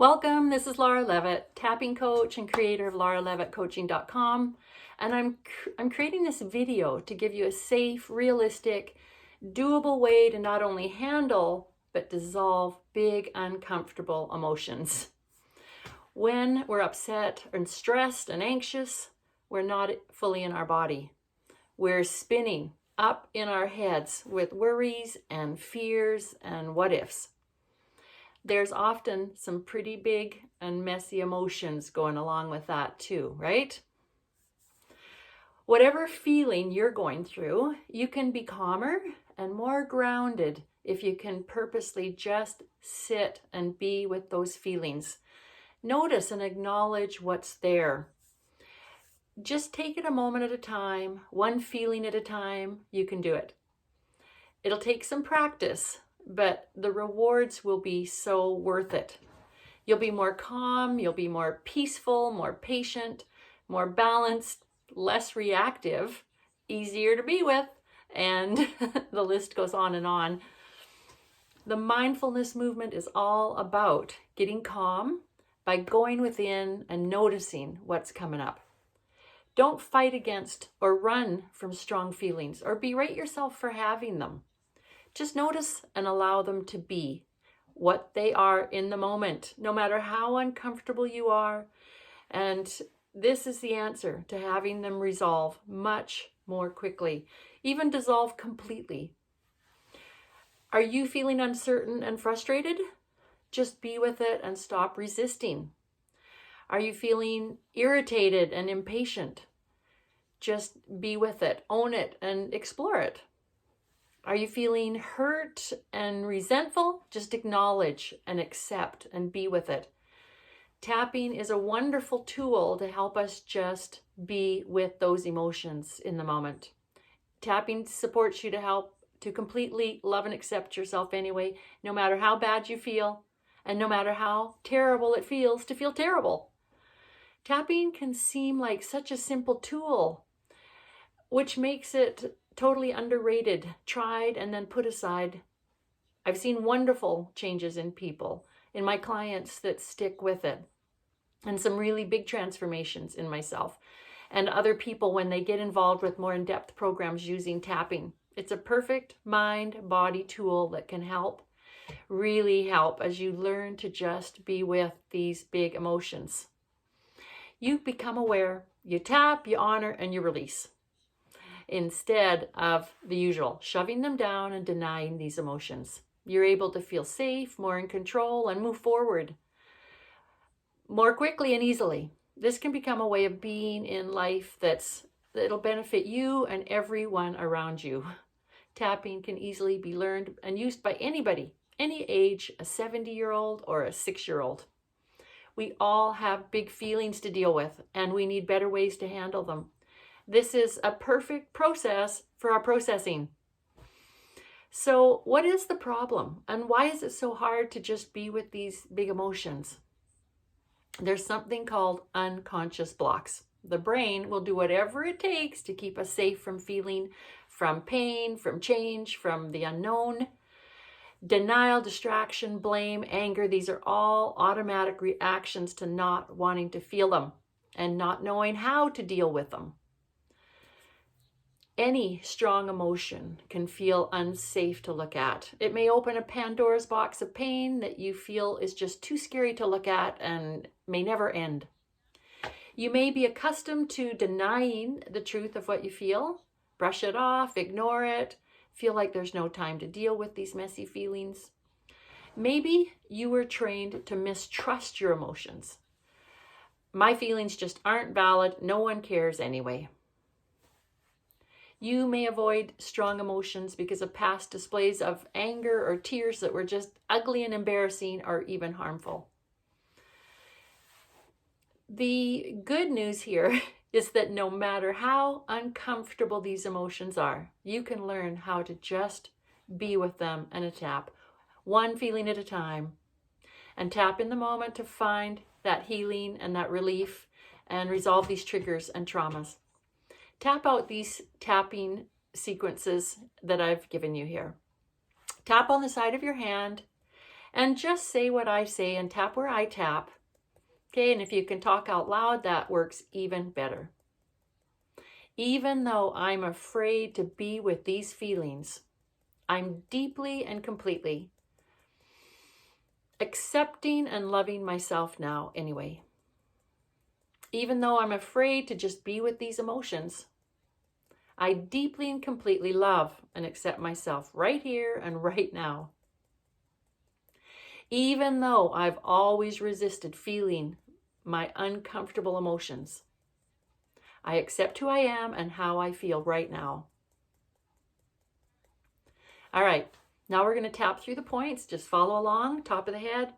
Welcome, this is Laura Levitt, tapping coach and creator of lauralevittcoaching.com. And I'm creating this video to give you a safe, realistic, doable way to not only handle, but dissolve big, uncomfortable emotions. When we're upset and stressed and anxious, we're not fully in our body. We're spinning up in our heads with worries and fears and what ifs. There's often some pretty big and messy emotions going along with that too, right? Whatever feeling you're going through, you can be calmer and more grounded if you can purposely just sit and be with those feelings. Notice and acknowledge what's there. Just take it a moment at a time, one feeling at a time. You can do it. It'll take some practice, but the rewards will be so worth it. You'll be more calm, you'll be more peaceful, more patient, more balanced, less reactive, easier to be with, and the list goes on and on. The mindfulness movement is all about getting calm by going within and noticing what's coming up. Don't fight against or run from strong feelings or berate yourself for having them. Just notice and allow them to be what they are in the moment, no matter how uncomfortable you are. And this is the answer to having them resolve much more quickly, even dissolve completely. Are you feeling uncertain and frustrated? Just be with it and stop resisting. Are you feeling irritated and impatient? Just be with it, own it, and explore it. Are you feeling hurt and resentful? Just acknowledge and accept and be with it. Tapping is a wonderful tool to help us just be with those emotions in the moment. Tapping supports you to help to completely love and accept yourself anyway, no matter how bad you feel and no matter how terrible it feels to feel terrible. Tapping can seem like such a simple tool, which makes it totally underrated, tried and then put aside. I've seen wonderful changes in people, in my clients that stick with it, and some really big transformations in myself and other people when they get involved with more in-depth programs using tapping. It's a perfect mind-body tool that can help, really help as you learn to just be with these big emotions. You become aware, you tap, you honor, and you release, instead of the usual, shoving them down and denying these emotions. You're able to feel safe, more in control, and move forward more quickly and easily. This can become a way of being in life that'll benefit you and everyone around you. Tapping can easily be learned and used by anybody, any age, a 70-year-old or a 6-year-old. We all have big feelings to deal with, and we need better ways to handle them. This is a perfect process for our processing. So what is the problem? And why is it so hard to just be with these big emotions? There's something called unconscious blocks. The brain will do whatever it takes to keep us safe from feeling, from pain, from change, from the unknown. Denial, distraction, blame, anger, these are all automatic reactions to not wanting to feel them and not knowing how to deal with them. Any strong emotion can feel unsafe to look at. It may open a Pandora's box of pain that you feel is just too scary to look at and may never end. You may be accustomed to denying the truth of what you feel, brush it off, ignore it, feel like there's no time to deal with these messy feelings. Maybe you were trained to mistrust your emotions. My feelings just aren't valid. No one cares anyway. You may avoid strong emotions because of past displays of anger or tears that were just ugly and embarrassing or even harmful. The good news here is that no matter how uncomfortable these emotions are, you can learn how to just be with them and a tap, one feeling at a time, and tap in the moment to find that healing and that relief and resolve these triggers and traumas. Tap out these tapping sequences that I've given you here. Tap on the side of your hand And just say what I say and tap where I tap. Okay, and if you can talk out loud, that works even better. Even though I'm afraid to be with these feelings, I'm deeply and completely accepting and loving myself now anyway. Even though I'm afraid to just be with these emotions, I deeply and completely love and accept myself right here and right now. Even though I've always resisted feeling my uncomfortable emotions, I accept who I am and how I feel right now. All right, now we're going to tap through the points. Just follow along, top of the head.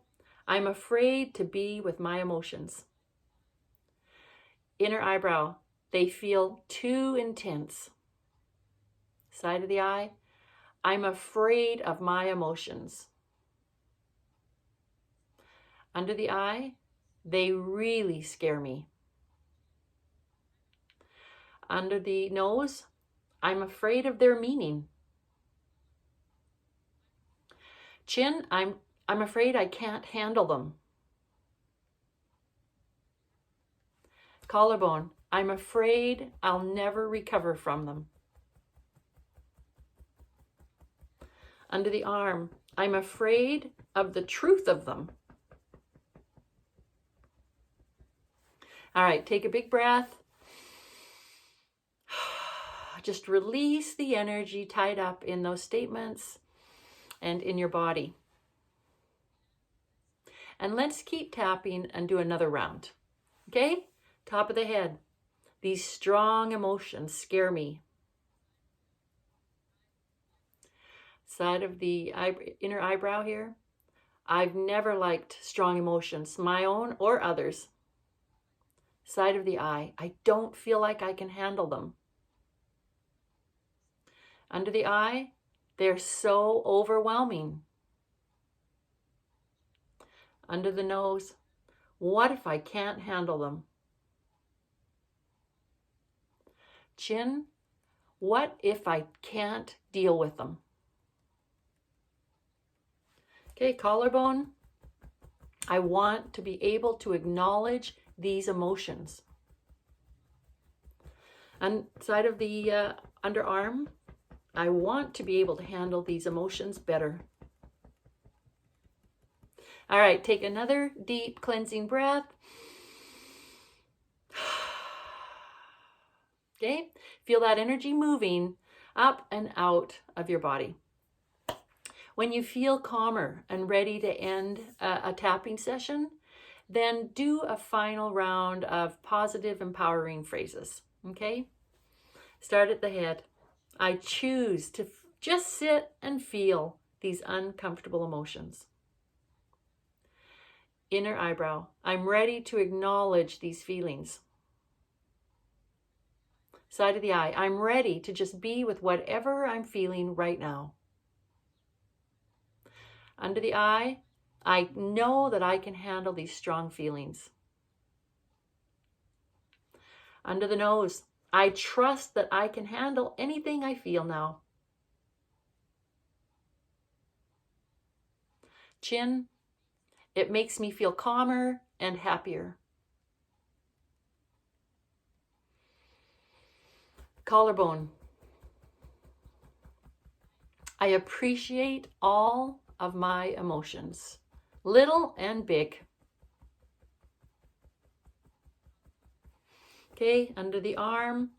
I'm afraid to be with my emotions. Inner eyebrow, they feel too intense. Side of the eye, I'm afraid of my emotions. Under the eye, they really scare me. Under the nose, I'm afraid of their meaning. Chin, I'm afraid I can't handle them. Collarbone, I'm afraid I'll never recover from them. Under the arm, I'm afraid of the truth of them. All right, take a big breath. Just release the energy tied up in those statements and in your body. And let's keep tapping and do another round. Okay? Top of the head. These strong emotions scare me. Side of the inner eyebrow here. I've never liked strong emotions, my own or others. Side of the eye. I don't feel like I can handle them. Under the eye, they're so overwhelming. Under the nose, what if I can't handle them? Chin, what if I can't deal with them? Okay, collarbone, I want to be able to acknowledge these emotions. And side of the underarm, I want to be able to handle these emotions better. All right, take another deep cleansing breath. Okay, feel that energy moving up and out of your body. When you feel calmer and ready to end a tapping session, then do a final round of positive, empowering phrases. Okay, start at the head. I choose to just sit and feel these uncomfortable emotions. Inner eyebrow, I'm ready to acknowledge these feelings. Side of the eye, I'm ready to just be with whatever I'm feeling right now. Under the eye, I know that I can handle these strong feelings. Under the nose, I trust that I can handle anything I feel now. Chin, it makes me feel calmer and happier. Collarbone, I appreciate all of my emotions, little and big. Okay, under the arm,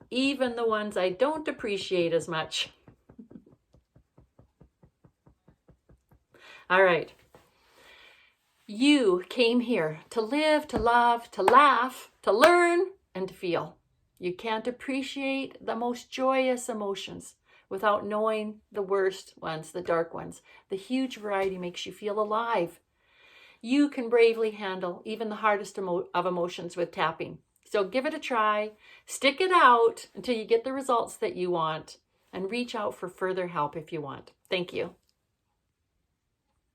even the ones I don't appreciate as much. All right. You came here to live, to love, to laugh, to learn, and to feel. You can't appreciate the most joyous emotions without knowing the worst ones, the dark ones. The huge variety makes you feel alive. You can bravely handle even the hardest of emotions with tapping. So give it a try, stick it out until you get the results that you want, and reach out for further help if you want. Thank you.